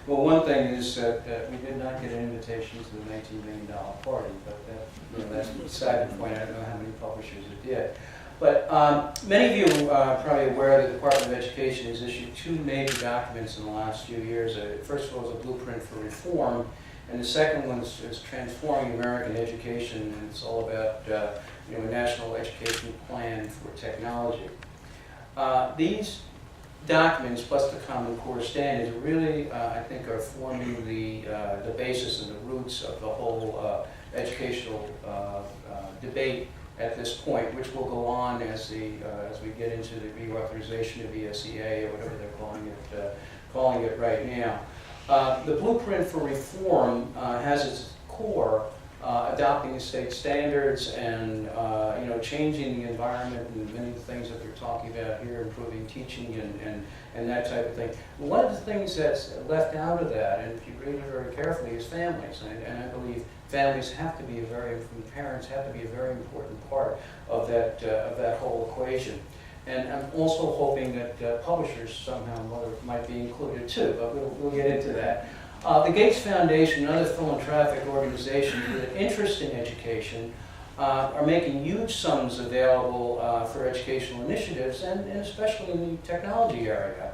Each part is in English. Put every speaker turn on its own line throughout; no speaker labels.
Well, one thing is that we did not get an invitation to the $19 million party, but that's beside the point. I don't know how many publishers it did. But many of you are probably aware that the Department of Education has issued two major documents in the last few years. First of all is a blueprint for reform, and the second one is transforming American education, and it's all about a national education plan for technology. These documents, plus the Common Core standards, really, I think, are forming the basis and the roots of the whole educational debate at this point, which will go on as we get into the reauthorization of ESEA, or whatever they're calling it right now. The blueprint for reform has its core adopting the state standards and changing the environment and many of the things that they're talking about here, improving teaching and that type of thing. One of the things that's left out of that, and if you read it very carefully, is families. And I believe families have to be parents have to be a very important part of that whole equation. And I'm also hoping that publishers somehow might be included too, but we'll get into that. The Gates Foundation and other philanthropic organizations with an interest in education are making huge sums available for educational initiatives, and especially in the technology area.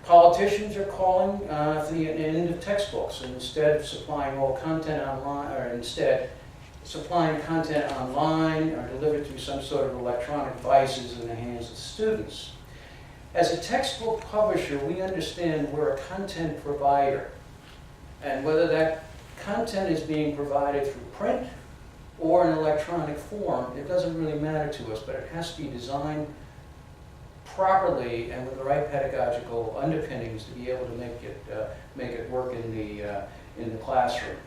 Politicians are calling for the end of textbooks, and instead of supplying all content online, or instead supplying content online or delivered through some sort of electronic devices in the hands of students. As a textbook publisher, we understand we're a content provider. And whether that content is being provided through print or in electronic form, it doesn't really matter to us, but it has to be designed properly and with the right pedagogical underpinnings to be able to make it work in the classroom.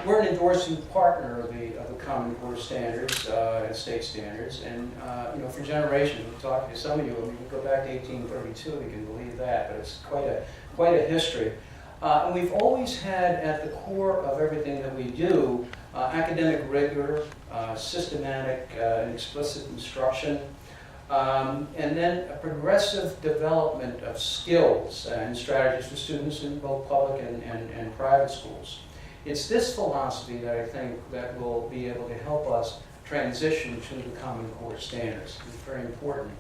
We're an endorsing partner of the Common Core standards and state standards, and for generations, we've talked to some of you. I mean, we go back to 1832. We can believe that, but it's quite a history. And we've always had at the core of everything that we do academic rigor, systematic and explicit instruction, and then a progressive development of skills and strategies for students in both public and private schools. It's this philosophy that I think that will be able to help us transition to the Common Core standards. It's very important.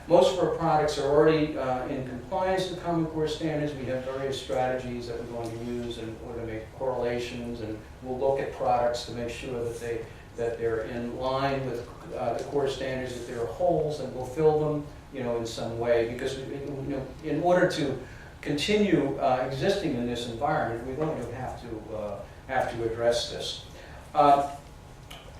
Most of our products are already in compliance with Common Core standards. We have various strategies that we're going to use in order to make correlations, and we'll look at products to make sure that they're in line with the core standards. If there are holes, then we'll fill them, in some way, because in order to continue existing in this environment, we're going to have to address this.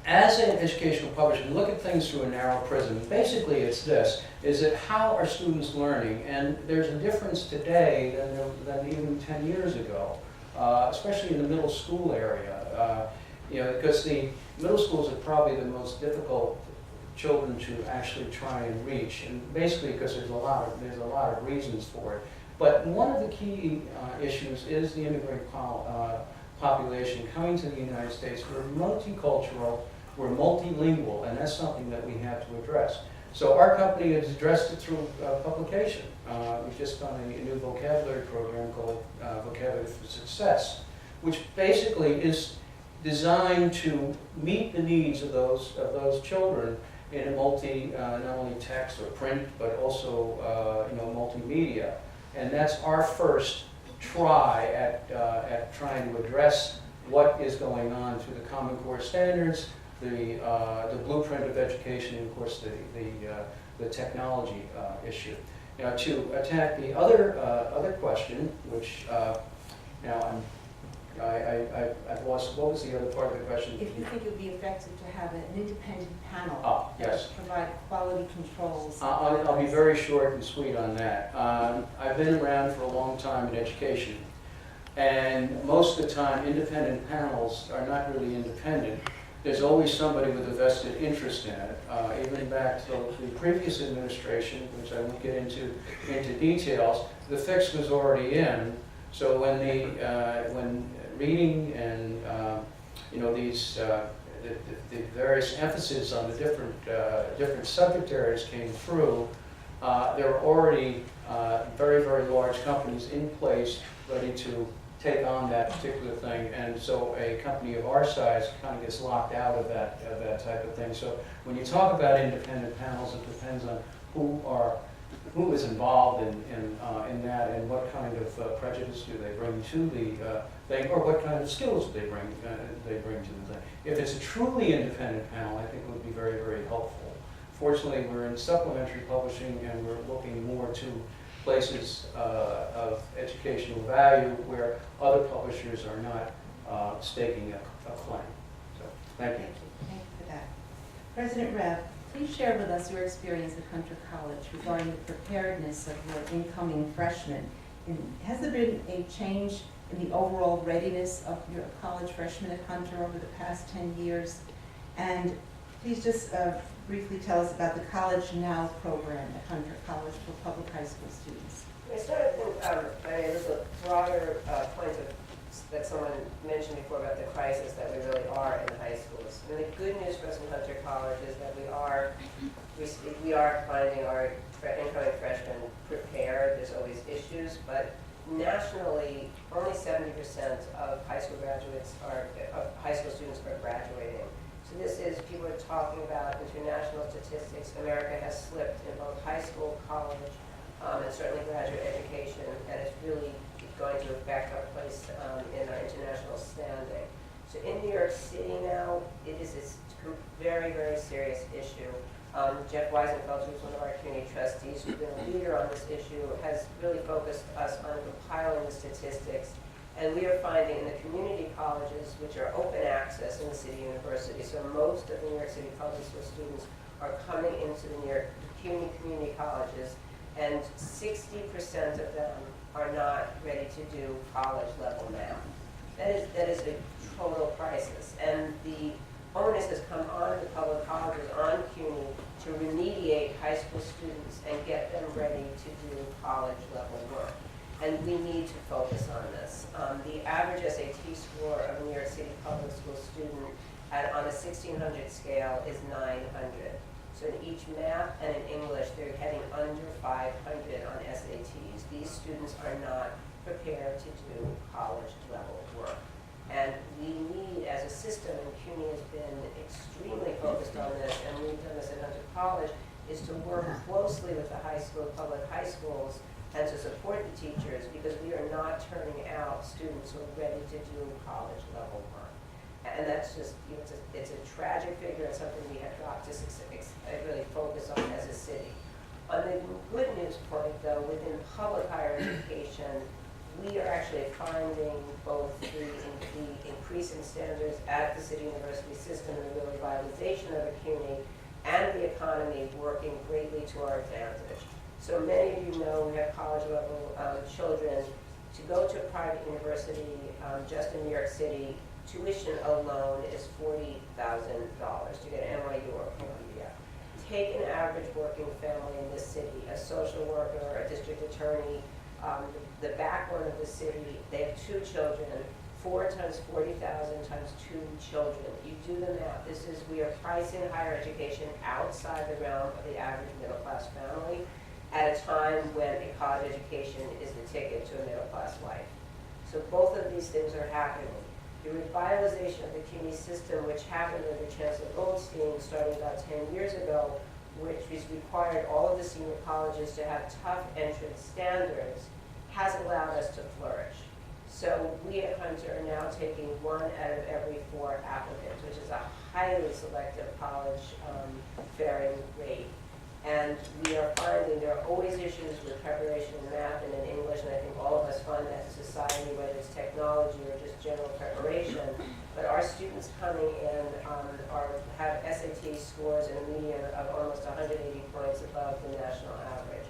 As an educational publisher, we look at things through a narrow prism. Basically, it's this, is that how are students learning? And there's a difference today than even 10 years ago, especially in the middle school area. Because the middle schools are probably the most difficult children to actually try and reach, and basically because there's a lot of reasons for it. But one of the key issues is the immigrant population coming to the United States. We're multicultural, we're multilingual, and that's something that we have to address. So our company has addressed it through publication. We've just done a new vocabulary program called Vocabulary for Success, which basically is designed to meet the needs of those children in a not only text or print, but also multimedia. And that's our first try at trying to address what is going on through the Common Core standards, the blueprint of education, and of course the technology issue. Now, to attack the other question, which I've lost. What was the other part of the question?
If you think it would be effective to have an independent panel
yes.
that provide quality controls.
I'll be very short and sweet on that. I've been around for a long time in education, and most of the time independent panels are not really independent. There's always somebody with a vested interest in it. Even back to the previous administration, which I won't get into details, the fix was already in. So when reading and the various emphasis on the different subject areas came through, there were already very, very large companies in place ready to take on that particular thing. And so a company of our size kind of gets locked out of that type of thing. So when you talk about independent panels, it depends on who is involved in that, and what kind of prejudice do they bring to the thing, or what kind of skills do they bring to the thing. If it's a truly independent panel, I think it would be very, very helpful. Fortunately, we're in supplementary publishing, and we're looking more to places of educational value where other publishers are not staking a claim. So, thank you.
Thank you for that. President Raab, please share with us your experience at Hunter College regarding the preparedness of your incoming freshmen. And has there been a change in the overall readiness of your college freshmen at Hunter over the past 10 years? And please just briefly tell us about the College Now program at Hunter College for public high school students.
I started to think, there's a broader point that someone mentioned before about the crisis that we really are in high schools. And the good news for us in Hunter College is that we are finding our incoming freshmen prepared. There's always issues, but nationally, only 70% of high school high school students are graduating. So this is, people are talking about international statistics. America has slipped in both high school, college, and certainly graduate education, and it's really going to affect our place in our international standing. So in New York City now, it is a very, very serious issue. Jeff Weisenfeld, who's one of our community trustees, who's been a leader on this issue, has really focused us on compiling the statistics. And we are finding in the community colleges, which are open access in the city university, so most of the New York City public school students are coming into the New York community colleges, and 60% of them are not ready to do college level math. That is a total crisis, and the onus has come on the public colleges, on CUNY, to remediate high school students and get them ready to do college level work. And we need to focus on this. The average SAT score of a New York City public school student on a 1600 scale is 900. So in each math and in English, they're heading under 500 on SATs. These students are not prepared to do college level work. And we need, as a system, and CUNY has been extremely focused on this, and we've done this at Hunter College, is to work closely with the public high schools, and to support the teachers, because we are not turning out students who are ready to do college level work. And that's just, it's a tragic figure, and something we have got to really focus on as a city. On the good news point, though, within public higher education, we are actually finding both the increase in standards at the city university system and the revitalization of a CUNY and the economy working greatly to our advantage. So many of you know we have college level children. To go to a private university just in New York City, tuition alone is $40,000 to get an NYU or Columbia. Take an average working family in this city, a social worker, a district attorney, the backbone of the city, they have 2 children, 4 times 40,000 times 2 children. You do the math. We are pricing higher education outside the realm of the average middle class family at a time when a college education is the ticket to a middle class life. So both of these things are happening. The revitalization of the CUNY system, which happened under Chancellor Goldstein starting about 10 years ago, which has required all of the senior colleges to have tough entrance standards, has allowed us to flourish. So we at Hunter are now taking 1 out of every 4 applicants, which is a highly selective college faring rate. And we are finding there are always issues with preparation in math and in English, and I think all of us find that in society, whether it's technology or just general preparation. But our students coming in have SAT scores in a median of almost 180 points above the national average.